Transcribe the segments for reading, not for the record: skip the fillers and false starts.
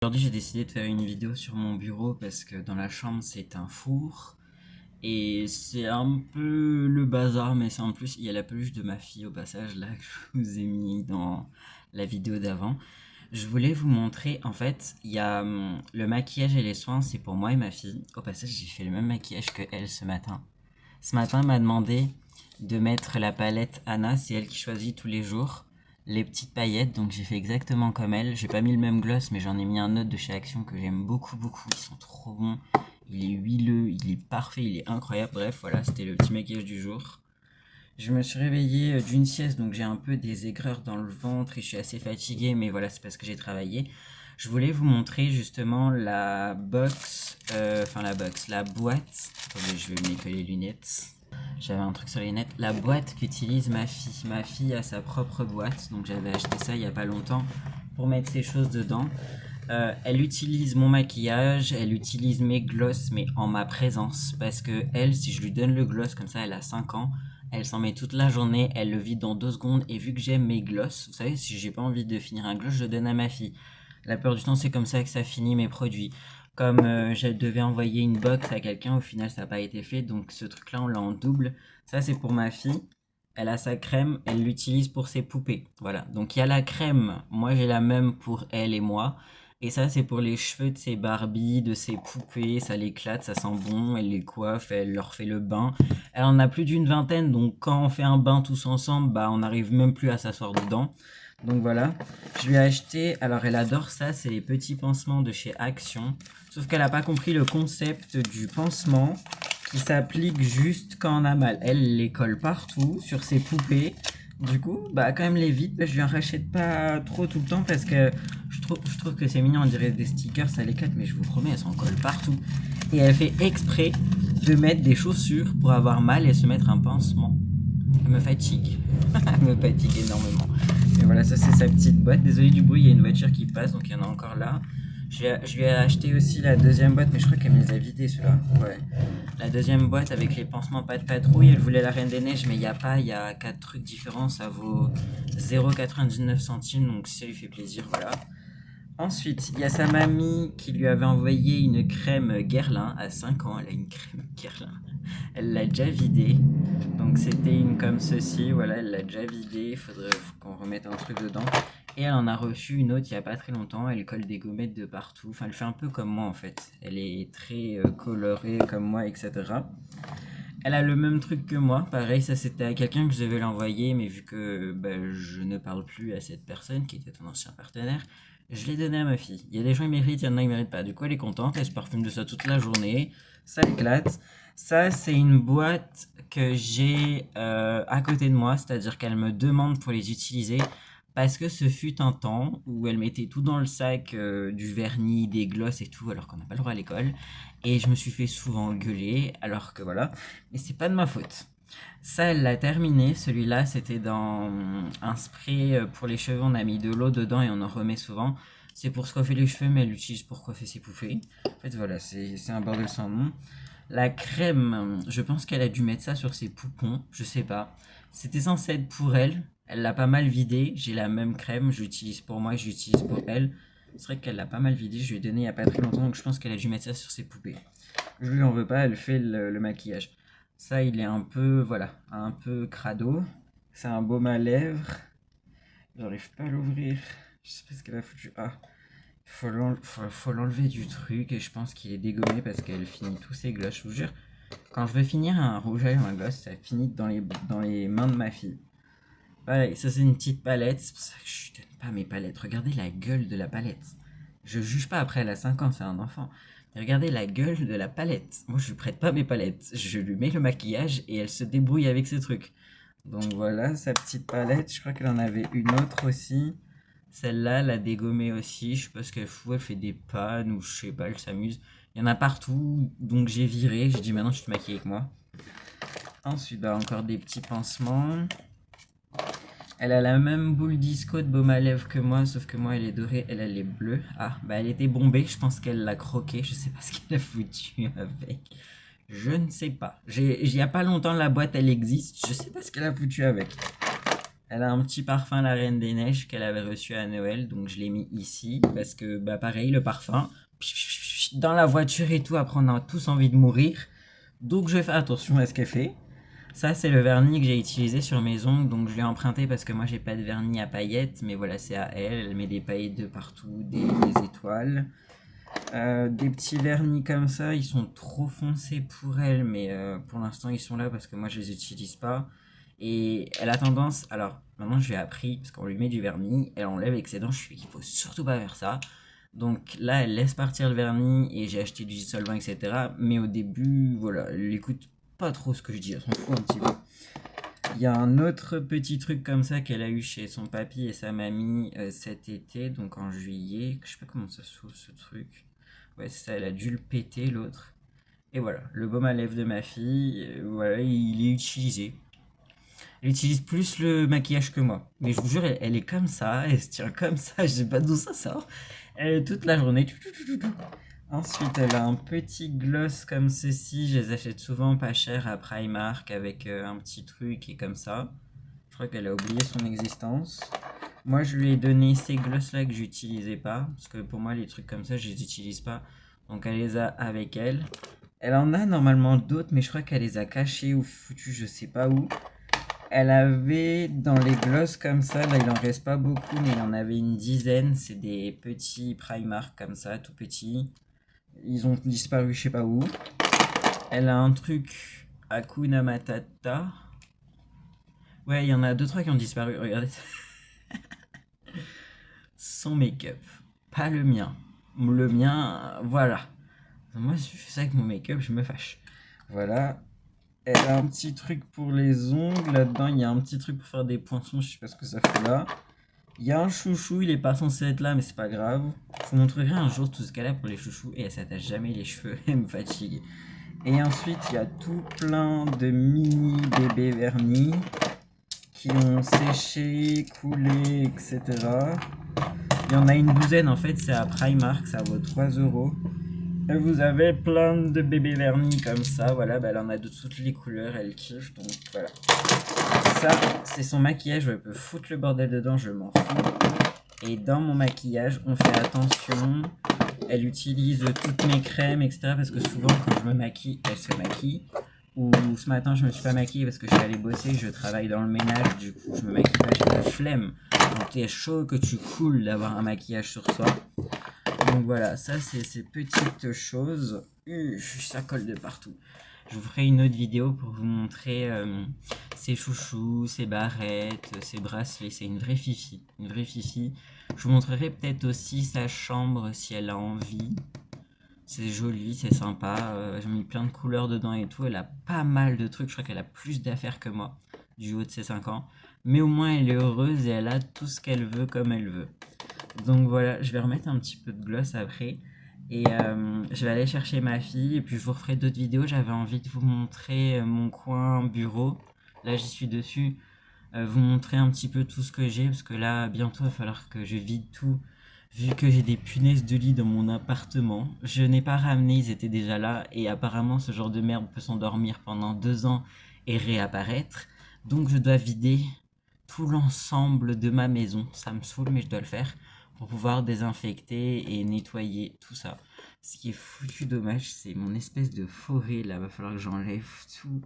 Aujourd'hui, j'ai décidé de faire une vidéo sur mon bureau parce que dans la chambre, c'est un four et c'est un peu le bazar, mais c'est en plus, il y a la peluche de ma fille au passage là que je vous ai mis dans la vidéo d'avant. Je voulais vous montrer, en fait, il y a le maquillage et les soins, c'est pour moi et ma fille. Au passage, j'ai fait le même maquillage que elle ce matin. Ce matin, elle m'a demandé de mettre la palette Anna, c'est elle qui choisit tous les jours les petites paillettes, donc j'ai fait exactement comme elle. J'ai pas mis le même gloss, mais j'en ai mis un autre de chez Action que j'aime beaucoup, beaucoup. Ils sont trop bons. Il est huileux, il est parfait, il est incroyable. Bref, voilà, c'était le petit maquillage du jour. Je me suis réveillé d'une sieste, donc j'ai un peu des aigreurs dans le ventre et je suis assez fatigué, mais voilà, c'est parce que j'ai travaillé. Je voulais vous montrer justement la box, la boîte. Attendez, je vais mettre les lunettes. J'avais un truc sur les lunettes. La boîte qu'utilise ma fille. Ma fille a sa propre boîte, donc j'avais acheté ça il y a pas longtemps pour mettre ses choses dedans. Elle utilise mon maquillage, elle utilise mes gloss, mais en ma présence. Parce que elle, si je lui donne le gloss comme ça, elle a 5 ans, elle s'en met toute la journée, elle le vide dans 2 secondes. Et vu que j'aime mes gloss, vous savez, si j'ai pas envie de finir un gloss, je le donne à ma fille. La plupart du temps, c'est comme ça que ça finit mes produits. Comme je devais envoyer une box à quelqu'un, au final, ça n'a pas été fait. Donc ce truc-là, on l'a en double. Ça, c'est pour ma fille. Elle a sa crème, elle l'utilise pour ses poupées. Voilà. Donc il y a la crème. Moi, j'ai la même pour elle et moi. Et ça, c'est pour les cheveux de ses Barbie, de ses poupées. Ça l'éclate, ça sent bon. Elle les coiffe, elle leur fait le bain. Elle en a plus d'une vingtaine. Donc quand on fait un bain tous ensemble, bah, on n'arrive même plus à s'asseoir dedans. Donc voilà. Je lui ai acheté, alors elle adore ça, c'est les petits pansements de chez Action. Sauf qu'elle n'a pas compris le concept du pansement qui s'applique juste quand on a mal. Elle les colle partout sur ses poupées. Du coup, bah quand même les vide, bah, je lui en rachète pas trop tout le temps parce que je trouve que c'est mignon, on dirait des stickers, ça l'éclate, mais je vous promets, elle s'en colle partout. Et elle fait exprès de mettre des chaussures pour avoir mal et se mettre un pansement. Elle me fatigue. Elle me fatigue énormément. Et voilà, ça c'est sa petite boîte. Désolé du bruit, il y a une voiture qui passe, donc il y en a encore là. Je lui ai acheté aussi la deuxième boîte, mais je crois qu'elle me les a vidés ceux-là. Ouais. La deuxième boîte avec les pansements pas de patrouille, elle voulait la Reine des Neiges, mais il n'y a pas, il y a 4 trucs différents, ça vaut 0,99 centimes, donc ça lui fait plaisir, voilà. Ensuite, il y a sa mamie qui lui avait envoyé une crème Guerlain à 5 ans, elle a une crème Guerlain. Elle l'a déjà vidée. Donc c'était une comme ceci, voilà, elle l'a déjà vidée, faut qu'on remette un truc dedans. Et elle en a reçu une autre il y a pas très longtemps, elle colle des gommettes de partout, enfin elle fait un peu comme moi en fait. Elle est très colorée comme moi, etc. Elle a le même truc que moi, pareil, ça c'était à quelqu'un que je devais l'envoyer, mais vu que je ne parle plus à cette personne qui était un ancien partenaire, je l'ai donné à ma fille. Il y a des gens qui méritent, il y en a qui méritent pas. Du coup elle est contente, elle se parfume de ça toute la journée, ça éclate. Ça c'est une boîte que j'ai à côté de moi, c'est-à-dire qu'elle me demande pour les utiliser. Parce que ce fut un temps où elle mettait tout dans le sac, du vernis, des glosses et tout, alors qu'on n'a pas le droit à l'école. Et je me suis fait souvent gueuler, alors que voilà. Mais c'est pas de ma faute. Ça, elle l'a terminé. Celui-là, c'était dans un spray pour les cheveux. On a mis de l'eau dedans et on en remet souvent. C'est pour se coiffer les cheveux, mais elle l'utilise pour coiffer ses poupées. En fait, voilà, c'est un bordel sans nom. La crème, je pense qu'elle a dû mettre ça sur ses poupons. Je sais pas. C'était censé être pour elle. Elle l'a pas mal vidé. J'ai la même crème. Je l'utilise pour moi, je l'utilise pour elle. C'est vrai qu'elle l'a pas mal vidé. Je lui ai donné il y a pas très longtemps. Donc je pense qu'elle a dû mettre ça sur ses poupées. Je lui en veux pas. Elle fait le maquillage. Ça, il est un peu, voilà, un peu crado. C'est un baume à lèvres. J'arrive pas à l'ouvrir. Je sais pas ce qu'elle a foutu. Ah, faut l'enlever du truc. Et je pense qu'il est dégommé parce qu'elle finit tous ses glosses. Je vous jure, quand je veux finir un rouge à lèvres, un gloss, ça finit dans les mains de ma fille. Voilà, ça c'est une petite palette. C'est pour ça que je donne pas mes palettes. Regardez la gueule de la palette. Je juge pas après, elle a 5 ans, c'est un enfant. Mais regardez la gueule de la palette. Moi, je lui prête pas mes palettes. Je lui mets le maquillage et elle se débrouille avec ses trucs. Donc voilà, sa petite palette. Je crois qu'elle en avait une autre aussi. Celle-là, elle a dégommé aussi. Je sais pas ce qu'elle fout. Elle fait des pannes ou je sais pas, elle s'amuse. Il y en a partout. Donc j'ai viré. J'ai dit maintenant, tu te maquilles avec moi. Ensuite, bah, encore des petits pansements. Elle a la même boule disco de baume à lèvres que moi, sauf que moi elle est dorée, elle est bleue. Ah, bah elle était bombée, je pense qu'elle l'a croquée, je sais pas ce qu'elle a foutu avec. Je ne sais pas. Il y a pas longtemps la boîte elle existe, je sais pas ce qu'elle a foutu avec. Elle a un petit parfum La Reine des Neiges qu'elle avait reçu à Noël, donc je l'ai mis ici parce que bah pareil le parfum dans la voiture et tout, après on a tous envie de mourir. Donc je fais attention à ce qu'elle fait. Ça c'est le vernis que j'ai utilisé sur mes ongles, donc je l'ai emprunté parce que moi j'ai pas de vernis à paillettes, mais voilà c'est à elle. Elle met des paillettes de partout, des étoiles. Des petits vernis comme ça, ils sont trop foncés pour elle, mais pour l'instant ils sont là parce que moi je les utilise pas. Et elle a tendance, alors maintenant je lui ai appris, parce qu'on lui met du vernis, elle enlève avec ses dents, je lui dis qu'il faut surtout pas faire ça. Donc là elle laisse partir le vernis et j'ai acheté du dissolvant, etc. Mais au début, voilà, elle écoute pas trop ce que je dis, elle s'en fout un petit peu. Il y a un autre petit truc comme ça qu'elle a eu chez son papy et sa mamie cet été, donc en juillet. Je sais pas comment ça s'ouvre ce truc. Ouais, c'est ça, elle a dû le péter l'autre. Et voilà, le baume à lèvres de ma fille, voilà, il est utilisé. Elle utilise plus le maquillage que moi. Mais je vous jure, elle est comme ça, elle se tient comme ça, je sais pas d'où ça sort. Elle est toute la journée. Ensuite, elle a un petit gloss comme ceci. Je les achète souvent pas cher à Primark avec un petit truc et comme ça. Je crois qu'elle a oublié son existence. Moi, je lui ai donné ces gloss-là que j'utilisais pas. Parce que pour moi, les trucs comme ça, je les utilise pas. Donc, elle les a avec elle. Elle en a normalement d'autres, mais je crois qu'elle les a cachés ou foutus, je sais pas où. Elle avait dans les gloss comme ça, là il en reste pas beaucoup, mais il y en avait une dizaine. C'est des petits Primark comme ça, tout petits. Ils ont disparu, je sais pas où. Elle a un truc Hakuna Matata. Ouais, il y en a deux, trois qui ont disparu. Regardez. Son make-up. Pas le mien. Le mien, voilà. Moi, si je fais ça avec mon make-up, je me fâche. Voilà. Elle a un petit truc pour les ongles. Là-dedans, il y a un petit truc pour faire des poinçons. Je sais pas ce que ça fait là. Il y a un chouchou. Il est pas censé être là, mais c'est pas grave. Je vous montrerai un jour tout ce qu'elle a pour les chouchous. Et elle s'attache jamais les cheveux. Elle me fatigue. Et ensuite, il y a tout plein de mini bébés vernis qui ont séché, coulé, etc. Il y en a une douzaine en fait, c'est à Primark, ça vaut 3 euros. Et vous avez plein de bébés vernis comme ça, voilà, bah elle en a de toutes les couleurs, elle kiffe, donc voilà. Ça, c'est son maquillage, elle peut foutre le bordel dedans, je m'en fous. Et dans mon maquillage, on fait attention, elle utilise toutes mes crèmes, etc. Parce que souvent, quand je me maquille, elle se maquille. Ou ce matin, je me suis pas maquillée parce que je suis allée bosser, je travaille dans le ménage, du coup, je me maquille pas, j'ai la flemme. Donc, t'es chaud que tu coules d'avoir un maquillage sur soi. Donc voilà, ça, c'est ces petites choses. Ça colle de partout. Je vous ferai une autre vidéo pour vous montrer ses chouchous, ses barrettes, ses bracelets. C'est une vraie fifi. Une vraie fifi. Je vous montrerai peut-être aussi sa chambre si elle a envie. C'est joli, c'est sympa. J'ai mis plein de couleurs dedans et tout. Elle a pas mal de trucs. Je crois qu'elle a plus d'affaires que moi, du haut de ses 5 ans. Mais au moins, elle est heureuse et elle a tout ce qu'elle veut comme elle veut. Donc voilà, je vais remettre un petit peu de gloss après. Et je vais aller chercher ma fille. Et puis je vous referai d'autres vidéos. J'avais envie de vous montrer mon coin bureau. Là, j'y suis dessus. Vous montrer un petit peu tout ce que j'ai. Parce que là, bientôt, il va falloir que je vide tout. Vu que j'ai des punaises de lit dans mon appartement. Je n'ai pas ramené, ils étaient déjà là. Et apparemment, ce genre de merde peut s'endormir pendant 2 ans et réapparaître. Donc je dois vider tout l'ensemble de ma maison. Ça me saoule, mais je dois le faire pour pouvoir désinfecter et nettoyer tout ça. Ce qui est foutu dommage, c'est mon espèce de forêt là. Va falloir que j'enlève tout.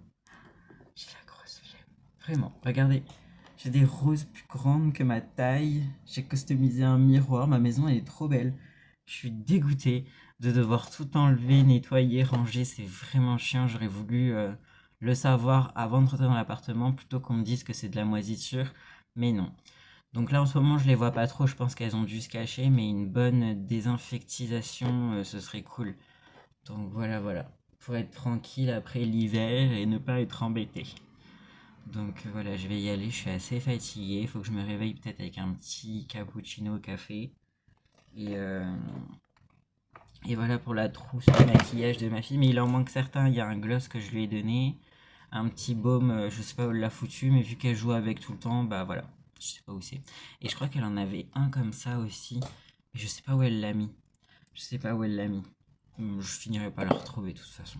J'ai la grosse flemme. Vraiment, regardez. J'ai des roses plus grandes que ma taille. J'ai customisé un miroir. Ma maison elle est trop belle. Je suis dégoûté de devoir tout enlever, nettoyer, ranger. C'est vraiment chiant. J'aurais voulu le savoir avant de rentrer dans l'appartement plutôt qu'on me dise que c'est de la moisissure. Mais non. Donc là en ce moment je les vois pas trop. Je pense qu'elles ont dû se cacher. Mais une bonne désinfectisation ce serait cool. Donc voilà, voilà. Pour être tranquille après l'hiver et ne pas être embêté. Donc voilà, je vais y aller, je suis assez fatigué, il faut que je me réveille peut-être avec un petit cappuccino au café. Et, euh, et voilà pour la trousse de maquillage de ma fille, mais il en manque certains, il y a un gloss que je lui ai donné, un petit baume, je sais pas où elle l'a foutu, mais vu qu'elle joue avec tout le temps, bah voilà, je sais pas où c'est. Et je crois qu'elle en avait un comme ça aussi, mais je sais pas où elle l'a mis. Je sais pas où elle l'a mis. Je finirai par le retrouver de toute façon.